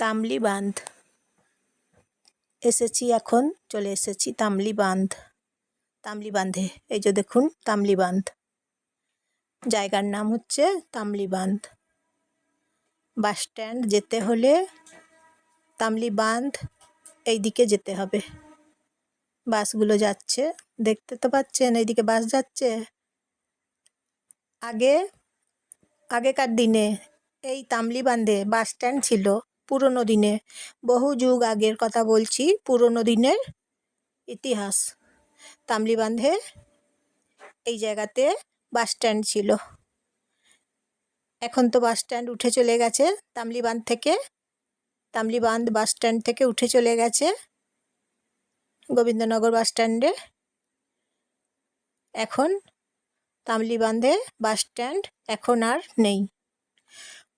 তামলি বাঁধ এসেছি, এখন চলে এসেছি তামলি বাঁধে। এই যে দেখুন তামলি বাঁধ, জায়গার নাম হচ্ছে তামলি বাঁধ। বাস স্ট্যান্ড যেতে হলে তামলি বাঁধ এই দিকে যেতে হবে। বাসগুলো যাচ্ছে, দেখতে তো পাচ্ছেন এইদিকে বাস যাচ্ছে। আগেকার দিনে এই তামলি বাঁধে বাস স্ট্যান্ড ছিল। পুরনো দিনে, বহু যুগ আগের কথা বলছি, পুরনো দিনের ইতিহাস। তামলি বাঁধে এই জায়গাতে বাস স্ট্যান্ড ছিল। এখন তো বাস স্ট্যান্ড উঠে চলে গেছে। তামলি বাঁধ বাস স্ট্যান্ড থেকে উঠে চলে গেছে গোবিন্দনগর বাস স্ট্যান্ডে। এখন তামলি বাঁধে বাস স্ট্যান্ড এখন আর নেই।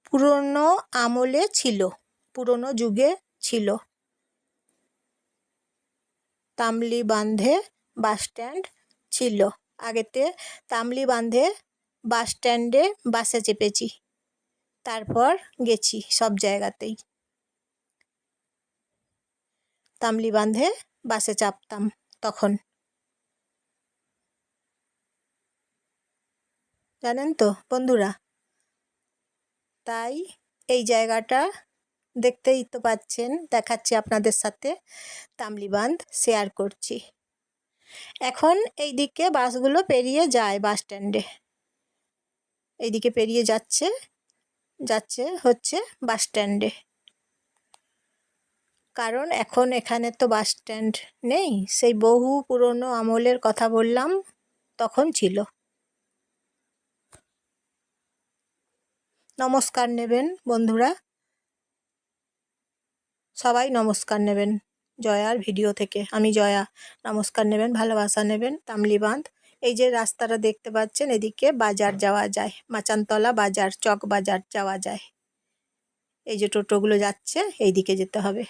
পুরনো আমলে ছিল, পুরনো যুগে ছিল তামলি বাঁধে বাস স্ট্যান্ড ছিল। আগেতে তামলি বাঁধে বাস স্ট্যান্ডে বাসে চেপেছি, তারপর গেছি সব জায়গাতেই। তামলি বাঁধে বাসে চাপতাম তখন, জানেন তো বন্ধুরা। তাই এই জায়গাটা দেখতেই তো পাচ্ছেন, দেখাচ্ছি আপনাদের সাথে। তামলি বাঁধ শেয়ার করছি। এখন এই দিকে বাসগুলো পেরিয়ে যায় বাস স্ট্যান্ডে, এইদিকে পেরিয়ে যাচ্ছে হচ্ছে বাস স্ট্যান্ডে। কারণ এখন এখানে তো বাস স্ট্যান্ড নেই, সেই বহু পুরনো আমলের কথা বললাম, তখন ছিল। নমস্কার নেবেন বন্ধুরা, সবাই নমস্কার নেবেন জয়ার ভিডিও থেকে। আমি জয়া, নমস্কার নেবেন, ভালোবাসা নেবেন। তামলি বাঁধ, এই যে রাস্তাটা দেখতে পাচ্ছেন, এদিকে বাজার যাওয়া যায়, মাচানতলা বাজার, চক বাজার যাওয়া যায়। এই যে টোটোগুলো যাচ্ছে এইদিকে যেতে হবে,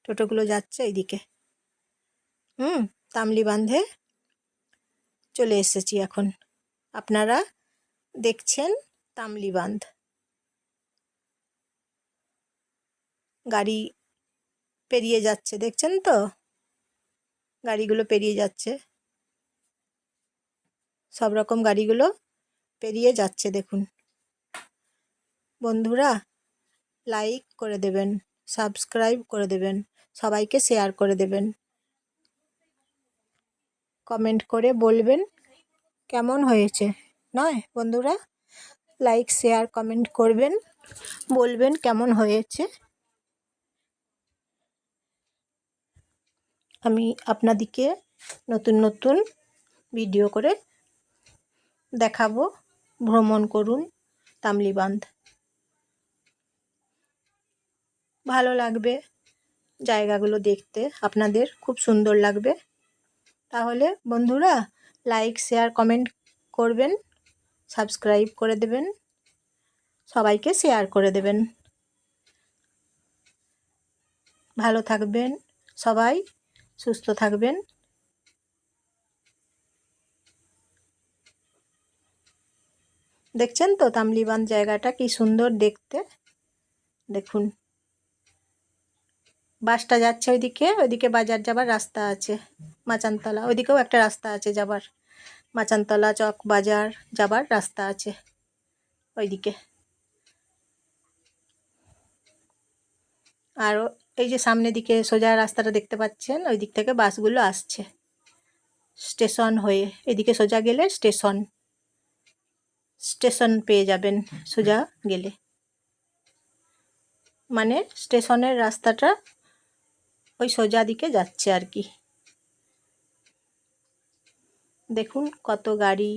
টোটোগুলো যাচ্ছে এইদিকে। তামলি বাঁধে চলে এসেছি এখন। আপনারা দেখছেন তামলি বাঁধ। গাড়ি পেরিয়ে যাচ্ছে, দেখছেন তো, গাড়িগুলো পেরিয়ে যাচ্ছে, সব রকম গাড়িগুলো পেরিয়ে যাচ্ছে দেখুন। বন্ধুরা লাইক করে দেবেন, সাবস্ক্রাইব করে দেবেন, সবাইকে শেয়ার করে দেবেন, কমেন্ট করে বলবেন কেমন হয়েছে। নয় বন্ধুরা, লাইক শেয়ার কমেন্ট করবেন, বলবেন কেমন হয়েছে। আমি আপনাদেরকে নতুন নতুন ভিডিও করে দেখাবো। ভ্রমণ করুন তামলি বাঁধ, ভালো লাগবে জায়গাগুলো দেখতে, আপনাদের খুব সুন্দর লাগবে। তাহলে বন্ধুরা লাইক শেয়ার কমেন্ট করবেন, সাবস্ক্রাইব করে দেবেন, সবাইকে শেয়ার করে দেবেন। ভালো থাকবেন সবাই, সুস্থ থাকবেন। দেখছেন তো তামলি বাঁধ জায়গাটা কি সুন্দর দেখতে, দেখুন। বাসটা যাচ্ছে ওইদিকে বাজার যাবার রাস্তা আছে, মাচানতলা, ওইদিকেও একটা রাস্তা আছে যাবার, মাচানতলা চক বাজার যাবার রাস্তা আছে ওইদিকে। আর এই যে সামনের দিকে সোজা রাস্তাটা দেখতে পাচ্ছেন, ওই দিক থেকে বাসগুলো আসছে স্টেশন হয়ে। এদিকে সোজা গেলে স্টেশন পেয়ে যাবেন সোজা গেলে, মানে স্টেশনের রাস্তাটা ওই সোজা দিকে যাচ্ছে আর কি। দেখুন কত গাড়ি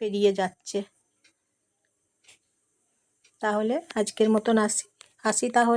পেরিয়ে যাচ্ছে। তাহলে আজকের মতন আসি তাহলে।